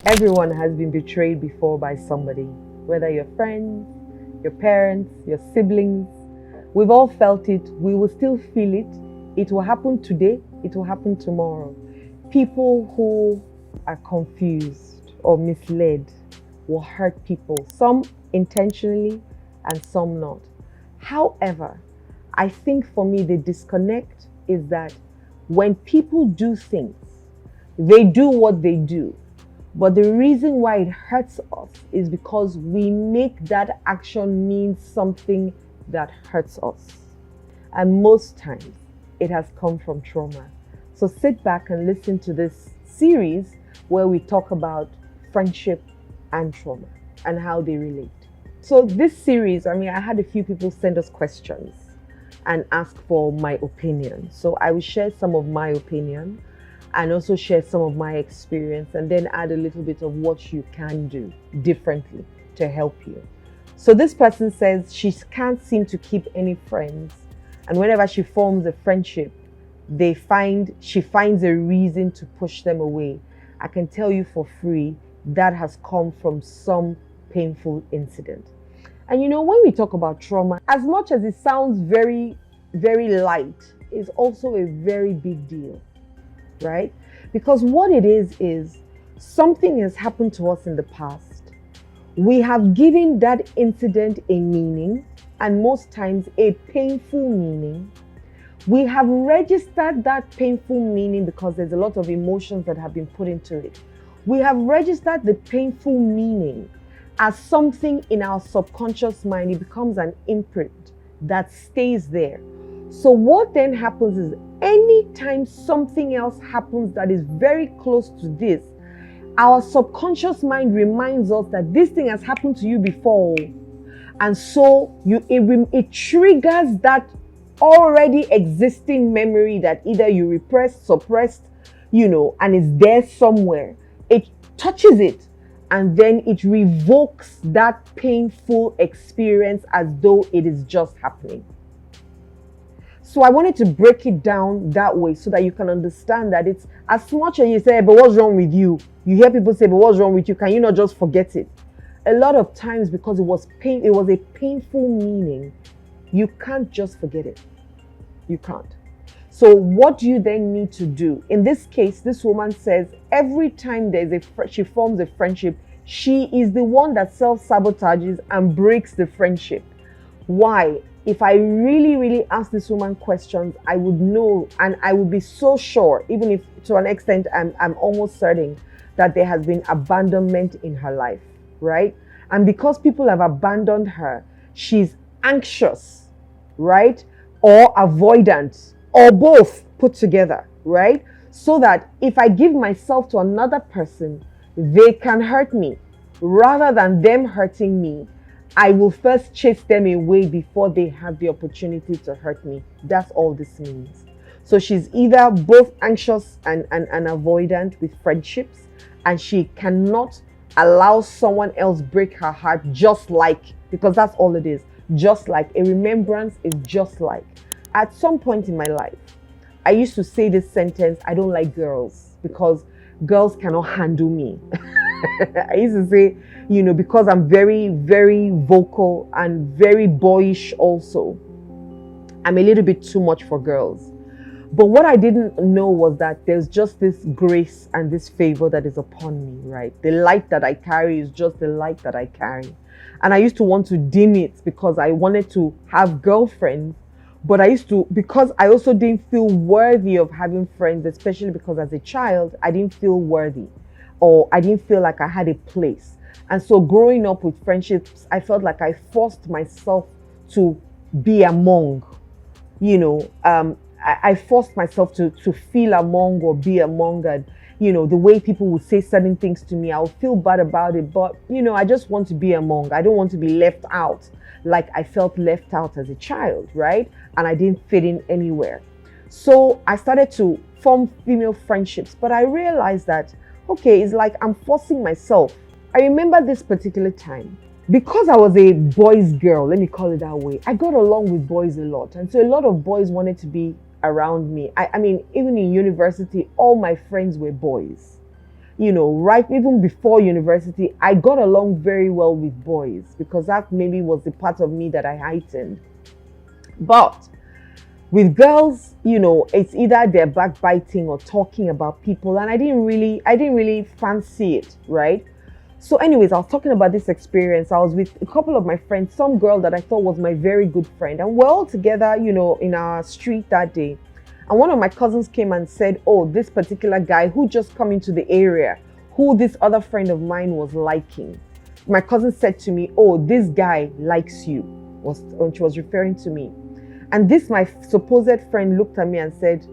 Everyone has been betrayed before by somebody, whether your friends, your parents, your siblings. We've all felt it. We will still feel it. It will happen today. It will happen tomorrow. People who are confused or misled will hurt people, some intentionally and some not. However, I think for me, the disconnect is that when people do things, they do what they do. But the reason why it hurts us is because we make that action mean something that hurts us. And most times it has come from trauma. So sit back and listen to this series where we talk about friendship and trauma and how they relate. So this series, I had a few people send us questions and ask for my opinion. So I will share some of my opinion and also share some of my experience and then add a little bit of what you can do differently to help you. So this person says she can't seem to keep any friends, and whenever she forms a friendship, she finds a reason to push them away. I can tell you for free that has come from some painful incident. And when we talk about trauma, as much as it sounds very, very light, it's also a very big deal. Right? Because what it is something has happened to us in the past. We have given that incident a meaning, and most times a painful meaning. We have registered that painful meaning because there's a lot of emotions that have been put into it. We have registered the painful meaning as something in our subconscious mind. It becomes an imprint that stays there. So what then happens is anytime something else happens that is very close to this, our subconscious mind reminds us that this thing has happened to you before. And so it triggers that already existing memory that either you repressed, suppressed, and is there somewhere. It touches it and then it revokes that painful experience as though it is just happening. So I wanted to break it down that way so that you can understand that it's as much as you say, but what's wrong with you? You hear people say, but what's wrong with you? Can you not just forget it? A lot of times, because it was a painful meaning, you can't just forget it. You can't. So what do you then need to do? In this case, this woman says every time she forms a friendship, she is the one that self-sabotages and breaks the friendship. Why? If I really, really ask this woman questions, I would know, and I would be so sure, even if to an extent I'm almost certain that there has been abandonment in her life, right? And because people have abandoned her, she's anxious, right? Or avoidant, or both put together, right? So that if I give myself to another person, they can hurt me. Rather than them hurting me, I will first chase them away before they have the opportunity to hurt me. That's all this means. So she's either both anxious and avoidant with friendships, and she cannot allow someone else break her heart, because that's all it is. Just like a remembrance is just like. At some point in my life, I used to say this sentence, I don't like girls because girls cannot handle me. I used to say, because I'm very, very vocal and very boyish also, I'm a little bit too much for girls. But what I didn't know was that there's just this grace and this favor that is upon me, right? The light that I carry is just the light that I carry. And I used to want to dim it because I wanted to have girlfriends. But because I also didn't feel worthy of having friends, especially because as a child, I didn't feel worthy. Or I didn't feel like I had a place. And so growing up with friendships, I felt like I forced myself to be among, I forced myself to feel among or be among, and, the way people would say certain things to me, I would feel bad about it. But, I just want to be among. I don't want to be left out like I felt left out as a child, right? And I didn't fit in anywhere. So I started to form female friendships, but I realized that okay, it's like I'm forcing myself. I remember this particular time. Because I was a boys girl, let me call it that way, I got along with boys a lot. And so a lot of boys wanted to be around me. I mean, even in university, all my friends were boys. right even before university, I got along very well with boys because that maybe was the part of me that I heightened. But with girls, it's either they're backbiting or talking about people, and I didn't really fancy it, right? So, anyways, I was talking about this experience. I was with a couple of my friends, some girl that I thought was my very good friend, and we're all together, in our street that day. And one of my cousins came and said, "Oh, this particular guy who just come into the area, who this other friend of mine was liking." My cousin said to me, "Oh, this guy likes you," was when she was referring to me. And this, my supposed friend, looked at me and said,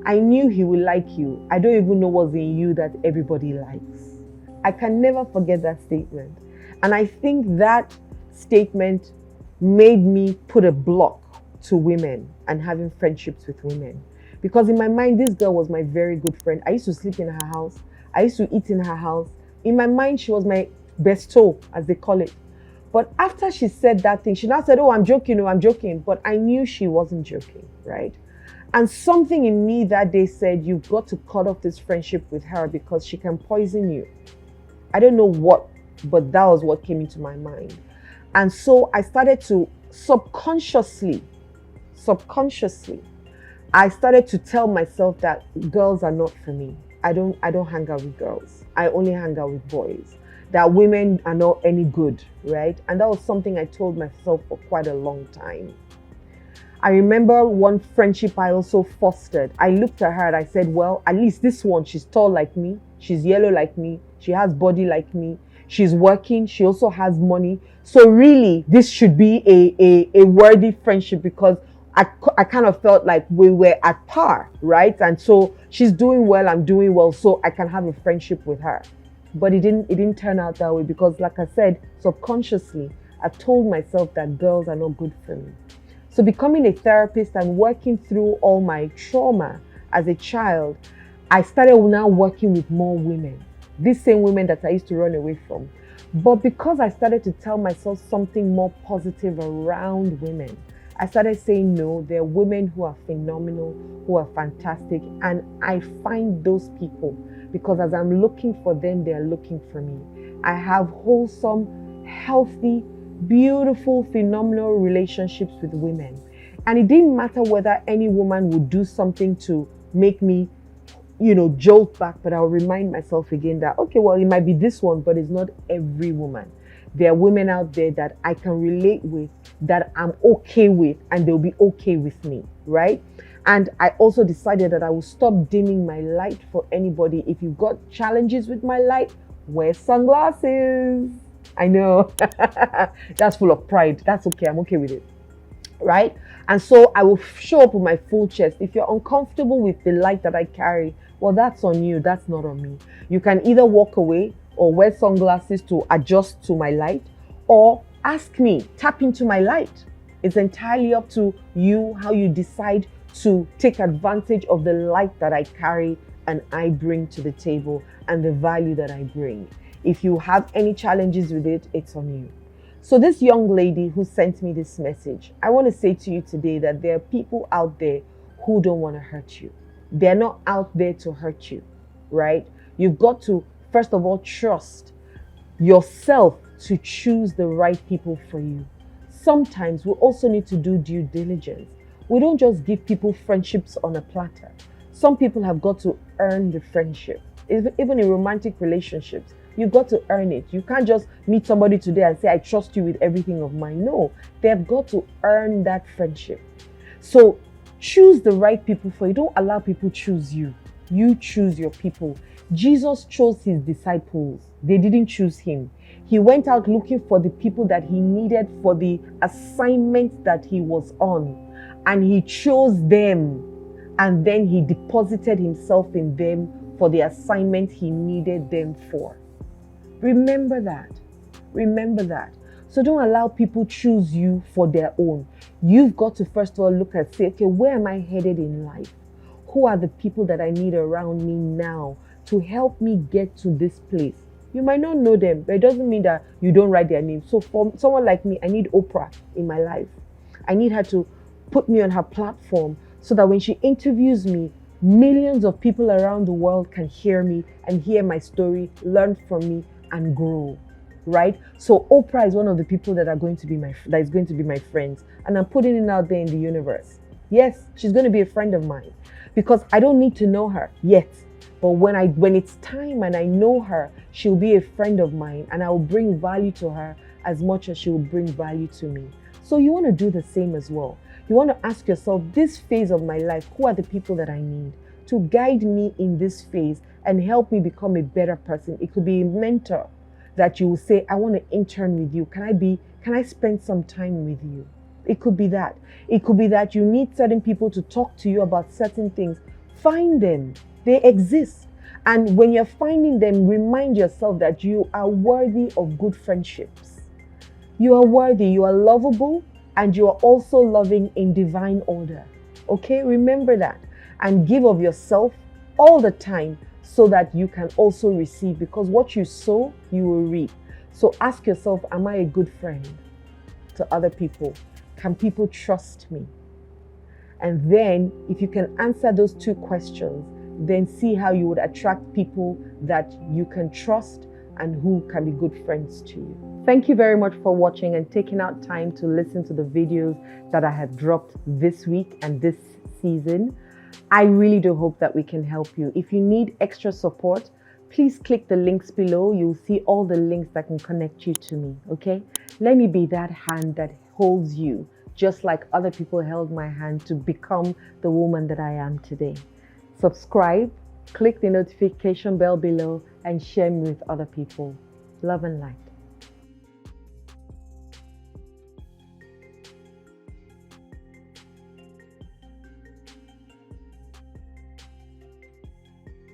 "I knew he would like you. I don't even know what's in you that everybody likes." I can never forget that statement. And I think that statement made me put a block to women and having friendships with women. Because in my mind, this girl was my very good friend. I used to sleep in her house. I used to eat in her house. In my mind, she was my besto, as they call it. But after she said that thing, she now said, "Oh, I'm joking, oh, I'm joking." But I knew she wasn't joking, right? And something in me that day said, "You've got to cut off this friendship with her because she can poison you." I don't know what, but that was what came into my mind. And so I started to subconsciously, I started to tell myself that girls are not for me. I don't hang out with girls. I only hang out with boys. That women are not any good, right? And that was something I told myself for quite a long time. I remember one friendship I also fostered. I looked at her and I said, well, at least this one, she's tall like me. She's yellow like me. She has body like me. She's working. She also has money. So really, this should be a worthy friendship because I kind of felt like we were at par, right? And so she's doing well, I'm doing well, so I can have a friendship with her. But it didn't turn out that way because, like I said, subconsciously, I told myself that girls are not good for me. So becoming a therapist and working through all my trauma as a child, I started now working with more women. These same women that I used to run away from. But because I started to tell myself something more positive around women, I started saying, no, there are women who are phenomenal, who are fantastic. And I find those people because as I'm looking for them, they are looking for me. I have wholesome, healthy, beautiful, phenomenal relationships with women. And it didn't matter whether any woman would do something to make me, jolt back, but I'll remind myself again that, okay, well, it might be this one, but it's not every woman. There are women out there that I can relate with, that I'm okay with, and they'll be okay with me, right? And I also decided that I will stop dimming my light for anybody. If you've got challenges with my light, wear sunglasses. I know, that's full of pride. That's okay, I'm okay with it, right? And so I will show up with my full chest. If you're uncomfortable with the light that I carry, well, that's on you, that's not on me. You can either walk away or wear sunglasses to adjust to my light, or ask me, tap into my light. It's entirely up to you how you decide to take advantage of the light that I carry and I bring to the table and the value that I bring. If you have any challenges with it, it's on you. So this young lady who sent me this message, I want to say to you today that there are people out there who don't want to hurt you. They're not out there to hurt you, right? You've got to, first of all, trust yourself to choose the right people for you. Sometimes we also need to do due diligence. We don't just give people friendships on a platter. Some people have got to earn the friendship. Even in romantic relationships, you've got to earn it. You can't just meet somebody today and say, I trust you with everything of mine. No, they've got to earn that friendship. So choose the right people for you. Don't allow people choose you. You choose your people. Jesus chose his disciples. They didn't choose him. He went out looking for the people that he needed for the assignment that he was on. And he chose them. And then he deposited himself in them for the assignment he needed them for. Remember that. Remember that. So don't allow people choose you for their own. You've got to first of all look and say, okay, where am I headed in life? Who are the people that I need around me now to help me get to this place? You might not know them, but it doesn't mean that you don't write their name. So for someone like me, I need Oprah in my life. I need her to put me on her platform so that when she interviews me, millions of people around the world can hear me and hear my story, learn from me, and grow. Right? So Oprah is one of the people that is going to be my friends, and I'm putting it out there in the universe. Yes, she's going to be a friend of mine because I don't need to know her yet. But when it's time and I know her, she'll be a friend of mine, and I will bring value to her as much as she will bring value to me. So you want to do the same as well. You want to ask yourself, this phase of my life, who are the people that I need to guide me in this phase and help me become a better person? It could be a mentor that you will say, I want to intern with you. Can I spend some time with you? It could be that. It could be that you need certain people to talk to you about certain things. Find them. They exist. And when you're finding them, remind yourself that you are worthy of good friendships. You are worthy, you are lovable, and you are also loving in divine order. Okay, remember that. And give of yourself all the time so that you can also receive, because what you sow, you will reap. So ask yourself, am I a good friend to other people? Can people trust me? And then if you can answer those two questions, then see how you would attract people that you can trust and who can be good friends to you. Thank you very much for watching and taking out time to listen to the videos that I have dropped this week and this season. I really do hope that we can help you. If you need extra support, please click the links below. You'll see all the links that can connect you to me, okay? Let me be that hand that holds you, just like other people held my hand to become the woman that I am today. Subscribe, click the notification bell below, and share me with other people. Love and light.